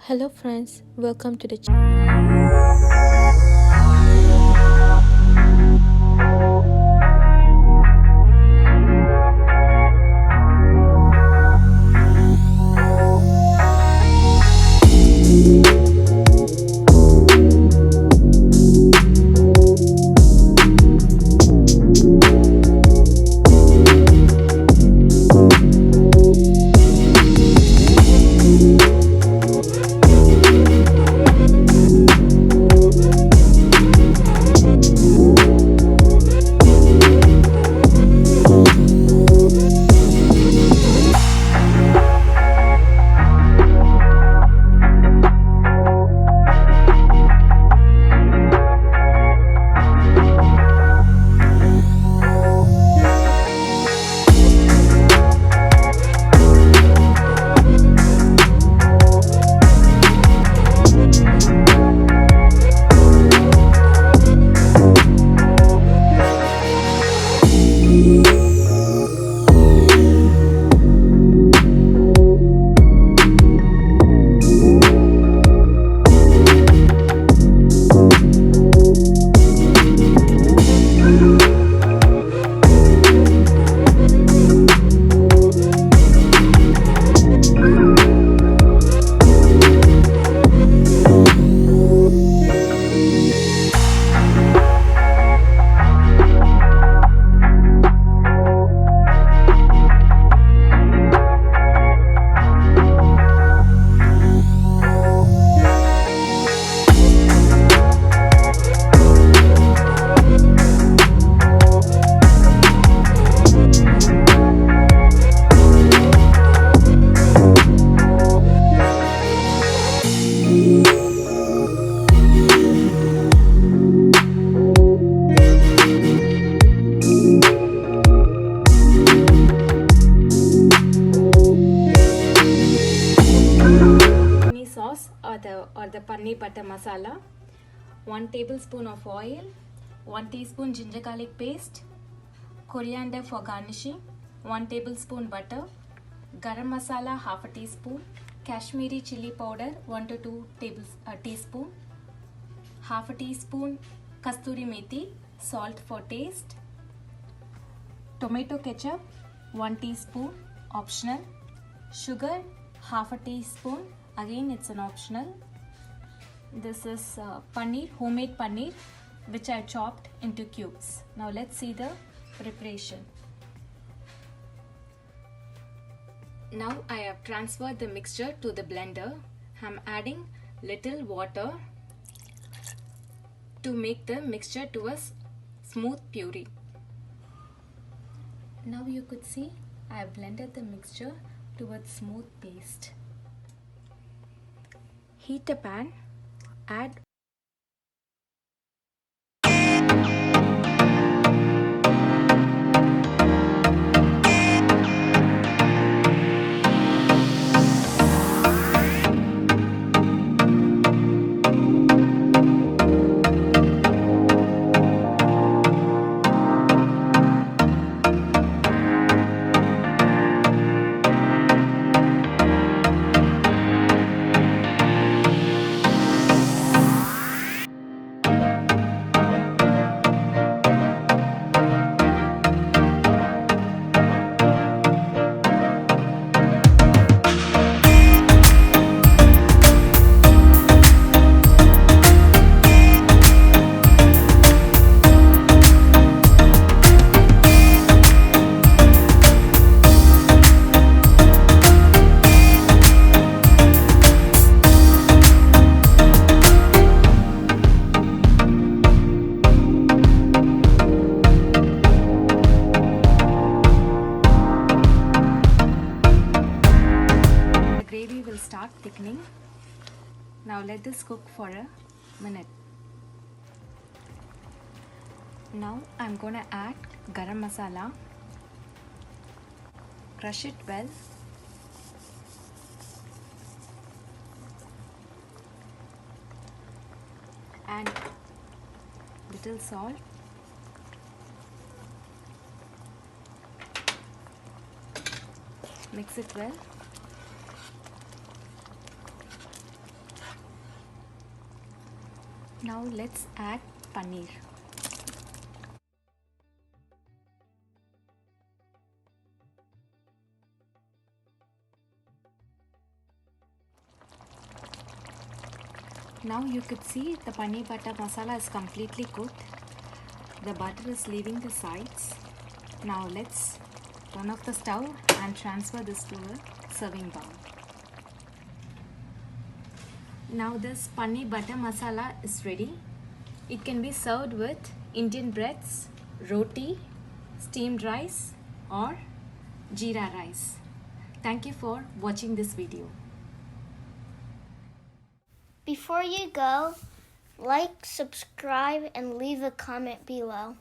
Hello friends, welcome to the channel. Sauce or the Paneer Butter Masala, 1 tablespoon of oil, 1 teaspoon ginger garlic paste, coriander for garnishing, 1 tablespoon butter, Garam Masala half a teaspoon, Kashmiri chili powder 1 to 2 teaspoon, half a teaspoon Kasturi Methi, salt for taste, tomato ketchup 1 teaspoon, optional, sugar half a teaspoon, again it's an optional. This is paneer, homemade paneer, which I chopped into cubes. Now let's see the preparation. Now I have transferred the mixture to the blender. I'm adding little water to make the mixture to a smooth puree. Now you could see I have blended the mixture to a smooth paste. Heat a pan, add start thickening. Now let this cook for a minute. Now I'm gonna add garam masala, crush it well, and little salt, mix it well. Now let's add paneer. Now you could see the paneer butter masala is completely cooked. The butter is leaving the sides. Now let's turn off the stove and transfer this to a serving bowl. Now this paneer butter masala is ready. It can be served with Indian breads, roti, steamed rice or jeera rice. Thank you for watching this video. Before you go, like, subscribe, and leave a comment below.